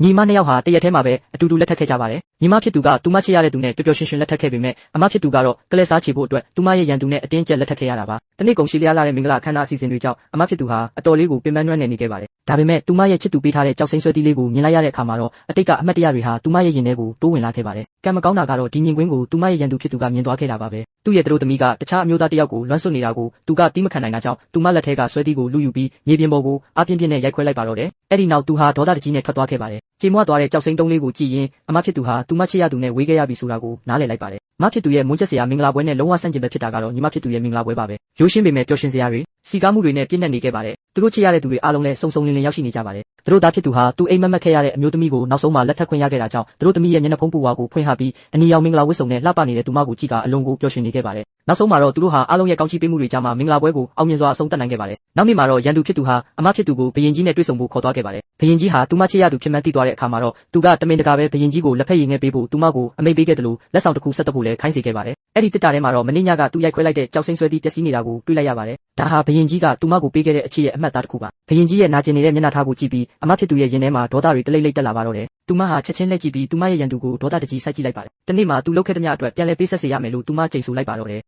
ညီမနှစ်ယောက်ဟာတရက်ထဲမှာပဲအတူတူလက်ထပ်ခဲ့ကြပါတယ်ညီမဖြစ်သူကသူမချစ်ရတဲ့သူနဲ့ပျော်ပျော်ရွှင်ရွှင်လက်ထပ်ခဲ့ပေမဲ့အမဖြစ်သူကတော့ကလစ်စားချေဖို့အတွက်သူမရဲ့ရန်သူနဲ့အတင်းကျပ်လက်ထပ်ခဲ့ရတာပါတနေ့ကုန်ရှည်လျားလာတဲ့မင်္ဂလာအခမ်းအနားအစီအစဉ်တွေကြောင့်အမဖြစ်သူဟာအတော်လေးကိုပင်ပန်းနွမ်းနယ်နေခဲ့ပါတယ်ဒါပေမဲ့သူမရဲ့ချစ်သူပေးထားတဲ့ကြောက်စိမ့်ဆွဲသီးလေးကိုမြင်လိုက်ရတဲ့အခါမှာတော့အတိတ်ကအမတ်တရတွေဟာသူမရဲ့ရင်ထဲကိုတိုးဝင်လာခဲ့ပါတယ်ကံမကောင်းတာကတော့ဒီမြင်ကွင်းကိုသူမရဲ့ရန်သူဖြစ်သူကမြင်သွားခဲ့တာပါပဲသူ့ရဲ့သမီးကတခြားအမျိုးသားတစ်ယောက်ကိုလွမ်းဆွနေတာကိုသူကတီးမခံနိုင်တာကြောင့်သူမလက်ထဲကဆွဲသီးကိုလူယူပြီးမြေပြင်ပေါ်ကိုအပြင်းပြင်းနဲ့ရိုက်ခွဲလိုက်ပါတော့တယ်အဲ့ဒီနောက်သူဟာဒေါသတကြီးနဲ့ထွက်သွားခဲ့ပါတယ်ကြေမွသွားတဲ့ကြောက်စိမ့်တုံးလေးကိုကြည့်ရင်အမဖြစ်သူဟာသူမချစ်ရသူနဲ့ဝေးခဲ့ရပြီဆိုတာကိုနားလည်လိုက်ပါတယ်မဖြစ်သူရဲ့မွန်းချက်စရာမင်္ဂလာပွဲနဲ့လုံးဝဆန့်ကျင်ဘက်ဖြစ်တာကတော့ညီမဖြစ်သူရဲ့မင်္ဂလာပွဲပါပဲရိုးရှင်းပေမဲ့ပျော်ရွှင်စရာတွေစီကားမှုတွေနဲ့ပြည့်နှက်နေခဲ့ပါတယ်သူတို့ချစ်ရတဲ့သူတွေအားလုံးလည်းစုံစုံလင်လင်ရောက်ရှိနေကြပါတယ်သူတို့သားဖြစ်သူဟာသူအိမ်မက်မက်ခဲ့ရတဲ့အမျိုးသမီးကိုနောက်ဆုံးမှလက်ထပ်ခွင့်ရခဲ့တာကြောင့်သူတို့သမီးရဲ့မျက်နှာဖုံးပူဝါကိုဖွင့်ဟပြီးအနီရောင်မင်္ဂလာဝတ်စုံနဲ့လှပနေတဲ့သူမကိုကြည့်ကအလွန်ကိုပျော်ရွှင်နေခဲ့ပါတယ်နောက်ဆုံးမှာတော့သူတို့ဟာအားလုံးရဲ့ကောင်းချီးပေးမှုတွေကြားမှာမင်္ဂလာပွဲကိုအောင်မြင်စွာအဆုံးသတ်နိုင်ခဲ့ပါတယ်နောက်နေ့မှာတော့ရန်သူဖြစ်သူဟာအမဖြစ်သူကိုဘယင်ကြီးနဲ့တွေ့ဆုံဖို့ခေါ်သွားခဲ့ပါတယ်ဘယင်ကြီးဟာသူမချစ်ရသူဖြစ်မှန်းသိသွားတဲ့အခါမှာတော့သူကတမင်တကာပဲဘယင်ကြီးကိုလက်ဖက်ရည်ငယ်ပေးဖို့သူမကိုအမိန့်ပေးခဲ့တယ်လို့လက်ဆောင်တစ်ခုဆက်တပ်ဖို့လည်းခိုင်းစေခဲ့ပါတယ်အဲ့ဒီတစ်တာထဲမှာတော့မင်းညကသူရိုက်ခွဲလိုက်တဲ့ကြောက်စိမ့်ဆွဲသီးပျက်စီးနေတာကိုတွေ့လိုက်ရပါတယ်ဒါဟာဘယင်ကြီးကသူမကိုပေးခဲ့တဲ့အချစ်ရဲ့အမှတ်အသားတစ်ခုပါဘယင်ကြီးရဲ့နာကျင်နေတဲ့မျက်နှာထားကိုကြည့်ပြီးအမဖြစ်သူရဲ့ရင်ထဲမှာဒေါသတွေတလိမ့်လိမ့်တက်လာပါတော့တယ်သူမဟာချက်ချင်းလက်ကြည့်ပြီးသူမရဲ့ရန်သူကိုဒေါသတကြီးစိုက်ကြည့်လိုက်ပါတယ်တနေ့မှာသူလှုပ်ခဲ့တဲ့မြအတွက်ပြန်လဲပေးဆက်စေရမယ်လို့သူမကြိမ်ဆိုလိုက်ပါတော့တယ်